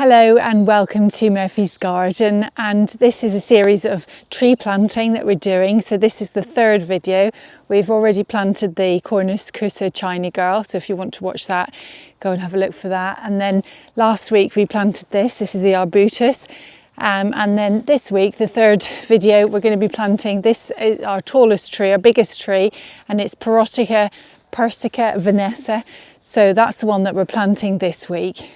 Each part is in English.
Hello and welcome to Murphy's Garden, and this is a series of tree planting that we're doing. So this is the third video. We've already planted the Cornus China Girl, so if you want to watch that, go and have a look for that. And then last week we planted this is the Arbutus. And then this week, the third video, we're going to be planting this is our tallest tree, our biggest tree, and it's Parrotia Persica Vanessa. So that's the one that we're planting this week.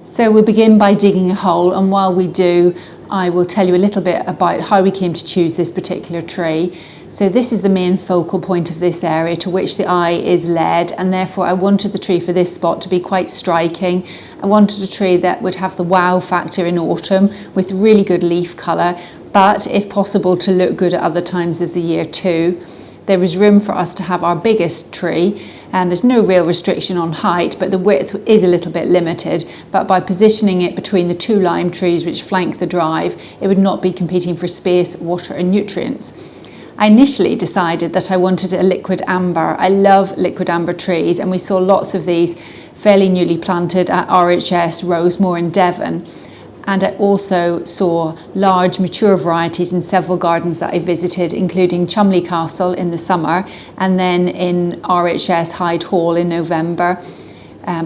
So we'll begin by digging a hole, and while we do, I will tell you a little bit about how we came to choose this particular tree. So this is the main focal point of this area to which the eye is led, and therefore I wanted the tree for this spot to be quite striking. I wanted a tree that would have the wow factor in autumn with really good leaf colour, but if possible to look good at other times of the year too. There was room for us to have our biggest tree, and there's no real restriction on height, but the width is a little bit limited. But by positioning it between the two lime trees which flank the drive, it would not be competing for space, water and nutrients. I initially decided that I wanted a liquid amber. I love liquid amber trees, and we saw lots of these fairly newly planted at RHS Rosemoor in Devon. And I also saw large mature varieties in several gardens that I visited, including Cholmondeley Castle in the summer, and then in RHS Hyde Hall in November,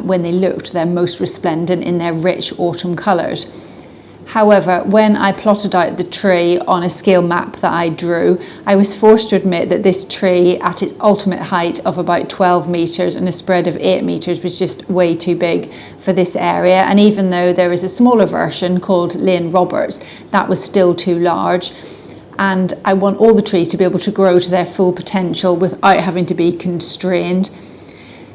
when they looked their most resplendent in their rich autumn colours. However, when I plotted out the tree on a scale map that I drew, I was forced to admit that this tree, at its ultimate height of about 12 metres and a spread of 8 metres, was just way too big for this area. And even though there is a smaller version called Lane Roberts, that was still too large. And I want all the trees to be able to grow to their full potential without having to be constrained.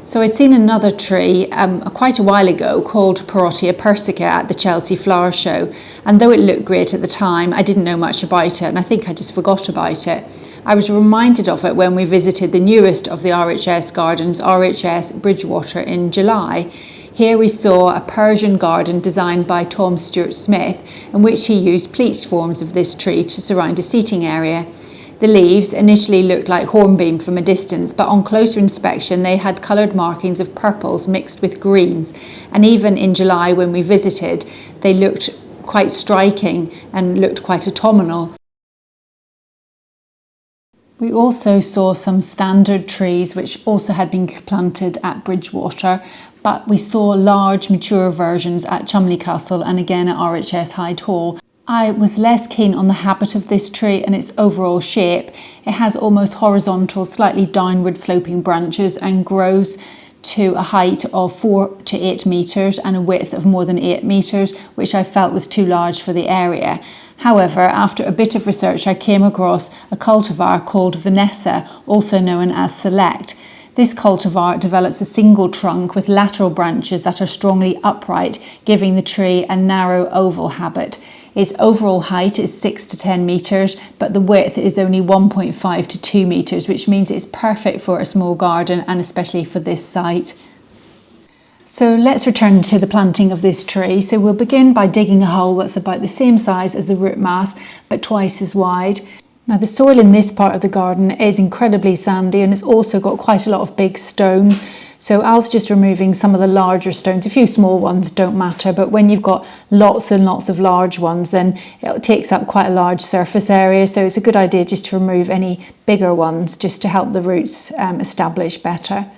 So I'd seen another tree quite a while ago called Parrotia Persica at the Chelsea Flower Show, and though it looked great at the time, I didn't know much about it, and I think I just forgot about it. I was reminded of it when we visited the newest of the RHS gardens, RHS Bridgewater, in July. Here we saw a Persian garden designed by Tom Stuart Smith, in which he used pleached forms of this tree to surround a seating area. The leaves initially looked like hornbeam from a distance, but on closer inspection they had coloured markings of purples mixed with greens, and even in July when we visited they looked quite striking and looked quite autumnal. We also saw some standard trees which also had been planted at Bridgewater, but we saw large mature versions at Cholmondeley Castle and again at RHS Hyde Hall. I was less keen on the habit of this tree and its overall shape. It has almost horizontal, slightly downward sloping branches and grows to a height of 4 to 8 metres and a width of more than 8 metres, which I felt was too large for the area. However, after a bit of research, I came across a cultivar called Vanessa, also known as Select. This cultivar develops a single trunk with lateral branches that are strongly upright, giving the tree a narrow oval habit. Its overall height is 6 to 10 metres, but the width is only 1.5 to 2 metres, which means it's perfect for a small garden and especially for this site. So let's return to the planting of this tree. So we'll begin by digging a hole that's about the same size as the root mass, but twice as wide. Now the soil in this part of the garden is incredibly sandy, and it's also got quite a lot of big stones. So Al's just removing some of the larger stones. A few small ones don't matter, but when you've got lots and lots of large ones, then it takes up quite a large surface area. So it's a good idea just to remove any bigger ones just to help the roots establish better.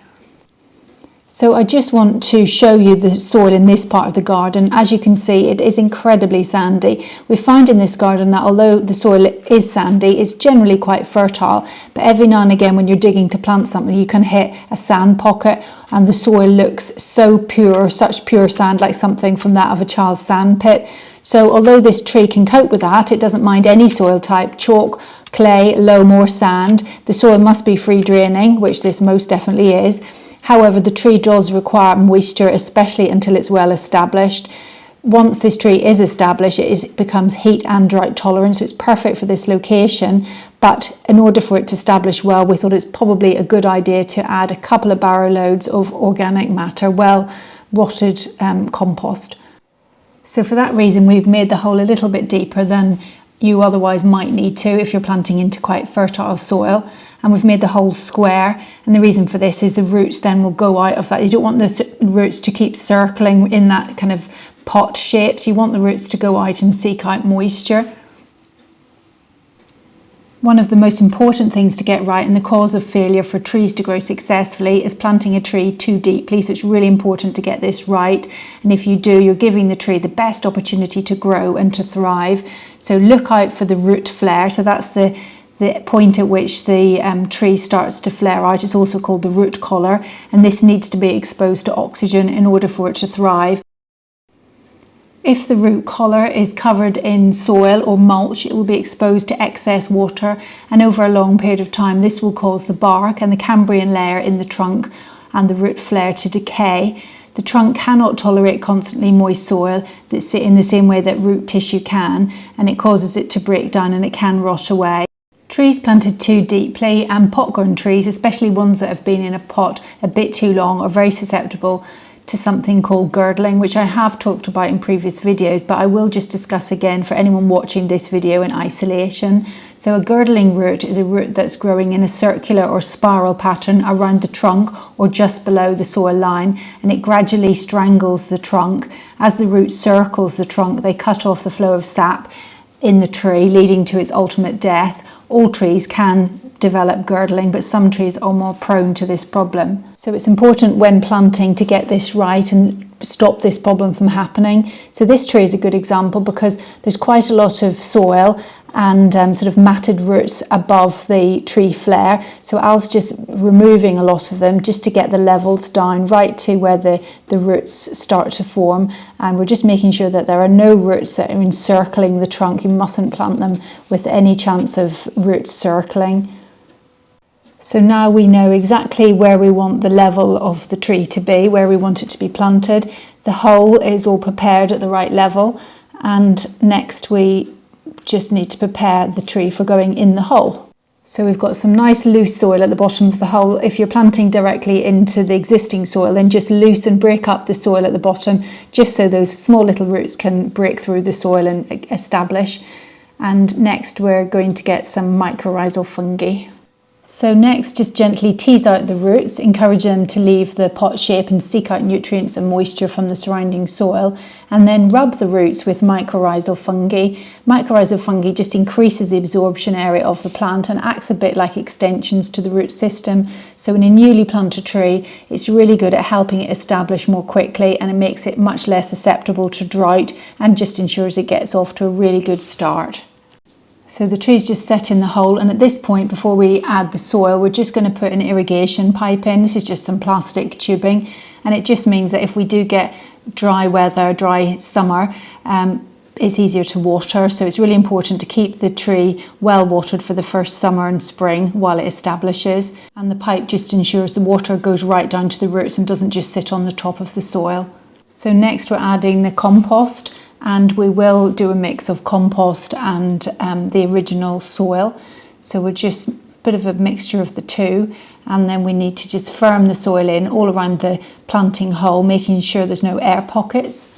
So I just want to show you the soil in this part of the garden. As you can see, it is incredibly sandy. We find in this garden that although the soil is sandy, it's generally quite fertile, but every now and again when you're digging to plant something, you can hit a sand pocket and the soil looks so pure, such pure sand, like something from that of a child's sand pit. So although this tree can cope with that, it doesn't mind any soil type, chalk, clay, loam or sand. The soil must be free draining, which this most definitely is. However, the tree does require moisture, especially until it's well established. Once this tree is established, it becomes heat and drought tolerant, so it's perfect for this location. But in order for it to establish well, we thought it's probably a good idea to add a couple of barrow loads of organic matter, well rotted compost. So for that reason, we've made the hole a little bit deeper than you otherwise might need to if you're planting into quite fertile soil. And we've made the hole square, and the reason for this is the roots then will go out of that. You don't want the roots to keep circling in that kind of pot shape, so you want the roots to go out and seek out moisture. One of the most important things to get right and the cause of failure for trees to grow successfully is planting a tree too deeply. So it's really important to get this right. And if you do, you're giving the tree the best opportunity to grow and to thrive. So look out for the root flare. So that's the point at which the tree starts to flare out. It's also called the root collar. And this needs to be exposed to oxygen in order for it to thrive. If the root collar is covered in soil or mulch, it will be exposed to excess water, and over a long period of time this will cause the bark and the Cambrian layer in the trunk and the root flare to decay. The trunk cannot tolerate constantly moist soil that's in the same way that root tissue can, and it causes it to break down and it can rot away. Trees planted too deeply and potgrown trees, especially ones that have been in a pot a bit too long, are very susceptible to something called girdling, which I have talked about in previous videos, but I will just discuss again for anyone watching this video in isolation. So a girdling root is a root that's growing in a circular or spiral pattern around the trunk or just below the soil line, and it gradually strangles the trunk. As the root circles the trunk, they cut off the flow of sap in the tree, leading to its ultimate death. All trees can develop girdling, but some trees are more prone to this problem. So it's important when planting to get this right and stop this problem from happening. So this tree is a good example because there's quite a lot of soil and sort of matted roots above the tree flare. So Al's just removing a lot of them just to get the levels down right to where the roots start to form. And we're just making sure that there are no roots that are encircling the trunk. You mustn't plant them with any chance of roots circling. So now we know exactly where we want the level of the tree to be, where we want it to be planted. The hole is all prepared at the right level, and next we just need to prepare the tree for going in the hole. So we've got some nice loose soil at the bottom of the hole. If you're planting directly into the existing soil, then just loosen, break up the soil at the bottom, just so those small little roots can break through the soil and establish. And next we're going to get some mycorrhizal fungi. So next, just gently tease out the roots, encourage them to leave the pot shape and seek out nutrients and moisture from the surrounding soil, and then rub the roots with mycorrhizal fungi. Mycorrhizal fungi just increases the absorption area of the plant and acts a bit like extensions to the root system. So in a newly planted tree, it's really good at helping it establish more quickly, and it makes it much less susceptible to drought and just ensures it gets off to a really good start. So the tree's just set in the hole, and at this point, before we add the soil, we're just going to put an irrigation pipe in. This is just some plastic tubing, and it just means that if we do get dry weather, dry summer, it's easier to water. So it's really important to keep the tree well watered for the first summer and spring while it establishes. And the pipe just ensures the water goes right down to the roots and doesn't just sit on the top of the soil. So next we're adding the compost, and we will do a mix of compost and the original soil. So we're just a bit of a mixture of the two, and then we need to just firm the soil in all around the planting hole, making sure there's no air pockets.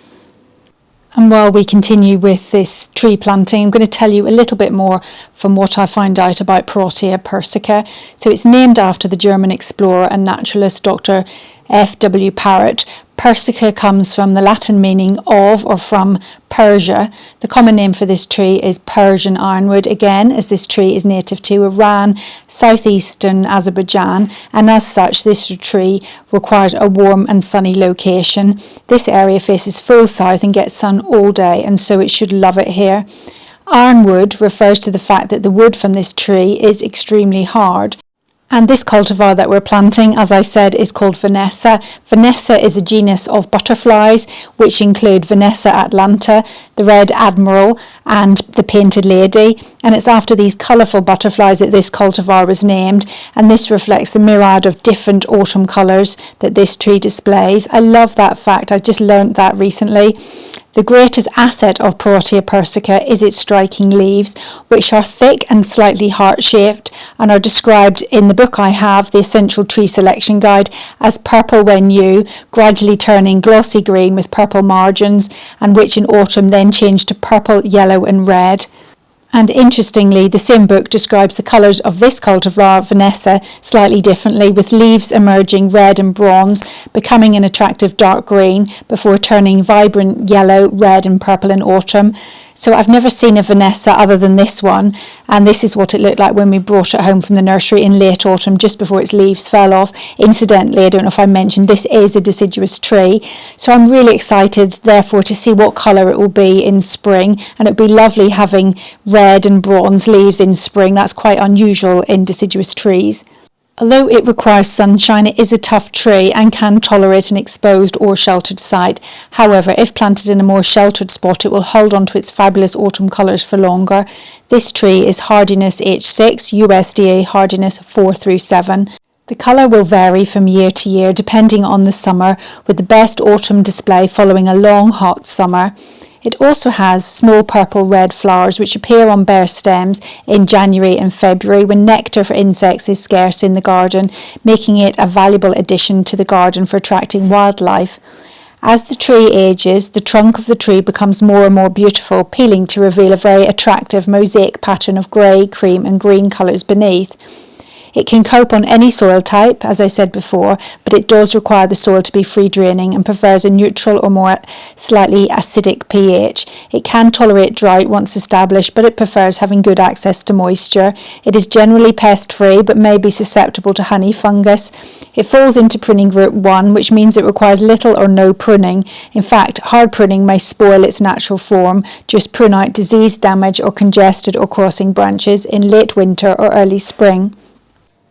And while we continue with this tree planting, I'm going to tell you a little bit more from what I found out about Parrotia Persica. So it's named after the German explorer and naturalist Dr. F.W. Parrot. Persica comes from the Latin meaning of or from Persia. The common name for this tree is Persian Ironwood, again, as this tree is native to Iran, southeastern Azerbaijan, and as such this tree requires a warm and sunny location. This area faces full south and gets sun all day, and so it should love it here. Ironwood refers to the fact that the wood from this tree is extremely hard. And this cultivar that we're planting, as I said, is called Vanessa. Vanessa is a genus of butterflies, which include Vanessa atlanta, the red admiral, and the painted lady. And it's after these colourful butterflies that this cultivar was named. And this reflects the myriad of different autumn colours that this tree displays. I love that fact. I just learnt that recently. The greatest asset of Parrotia Persica is its striking leaves, which are thick and slightly heart-shaped and are described in the book I have, The Essential Tree Selection Guide, as purple when new, gradually turning glossy green with purple margins, and which in autumn then change to purple, yellow and red. And interestingly, the Sim book describes the colours of this cultivar, Vanessa, slightly differently, with leaves emerging red and bronze, becoming an attractive dark green before turning vibrant yellow, red and purple in autumn. So I've never seen a Vanessa other than this one, and this is what it looked like when we brought it home from the nursery in late autumn, just before its leaves fell off. Incidentally, I don't know if I mentioned, this is a deciduous tree, so I'm really excited therefore to see what colour it will be in spring, and it would be lovely having red and bronze leaves in spring. That's quite unusual in deciduous trees. Although it requires sunshine, it is a tough tree and can tolerate an exposed or sheltered site. However, if planted in a more sheltered spot, it will hold on to its fabulous autumn colours for longer. This tree is hardiness H6, USDA hardiness 4 through 7. The colour will vary from year to year depending on the summer, with the best autumn display following a long hot summer. It also has small purple-red flowers which appear on bare stems in January and February when nectar for insects is scarce in the garden, making it a valuable addition to the garden for attracting wildlife. As the tree ages, the trunk of the tree becomes more and more beautiful, peeling to reveal a very attractive mosaic pattern of grey, cream and green colours beneath. It can cope on any soil type, as I said before, but it does require the soil to be free draining and prefers a neutral or more slightly acidic pH. It can tolerate drought once established, but it prefers having good access to moisture. It is generally pest free, but may be susceptible to honey fungus. It falls into pruning group 1, which means it requires little or no pruning. In fact, hard pruning may spoil its natural form. Just prune out disease, damage or congested or crossing branches in late winter or early spring.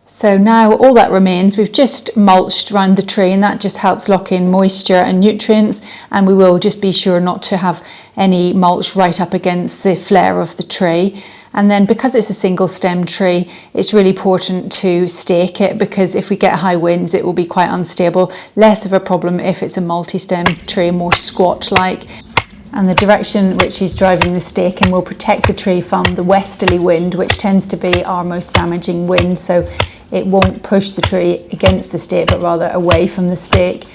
So now all that remains, we've just mulched around the tree, and that just helps lock in moisture and nutrients, and we will just be sure not to have any mulch right up against the flare of the tree. And then because it's a single stem tree, it's really important to stake it, because if we get high winds it will be quite unstable. Less of a problem if it's a multi-stem tree, more squat-like. And the direction which he's driving the stake in will protect the tree from the westerly wind, which tends to be our most damaging wind, so it won't push the tree against the stake but rather away from the stake.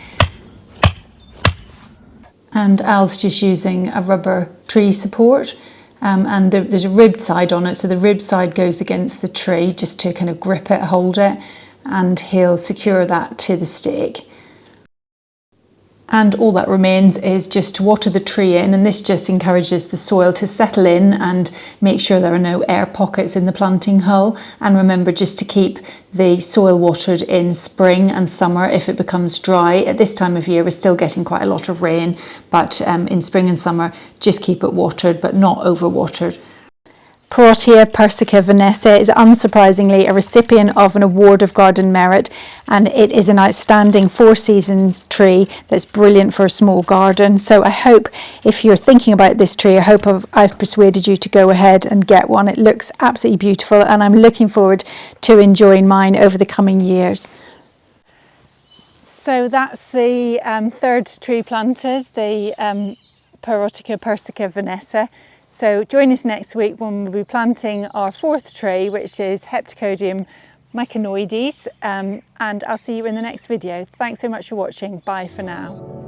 And Al's just using a rubber tree support, and there's a ribbed side on it, so the ribbed side goes against the tree just to kind of grip it, hold it, and he'll secure that to the stake. And all that remains is just to water the tree in, and this just encourages the soil to settle in and make sure there are no air pockets in the planting hull. And remember just to keep the soil watered in spring and summer if it becomes dry. At this time of year we're still getting quite a lot of rain, but in spring and summer just keep it watered but not overwatered. Parrotia Persica Vanessa is unsurprisingly a recipient of an award of garden merit, and it is an outstanding 4-season tree that's brilliant for a small garden. So I hope, if you're thinking about this tree, I hope I've persuaded you to go ahead and get one. It looks absolutely beautiful, and I'm looking forward to enjoying mine over the coming years. So that's the third tree planted, the Parrotia Persica Vanessa. So join us next week when we'll be planting our fourth tree, which is Heptacodium myconoides, and I'll see you in the next video. Thanks so much for watching. Bye for now.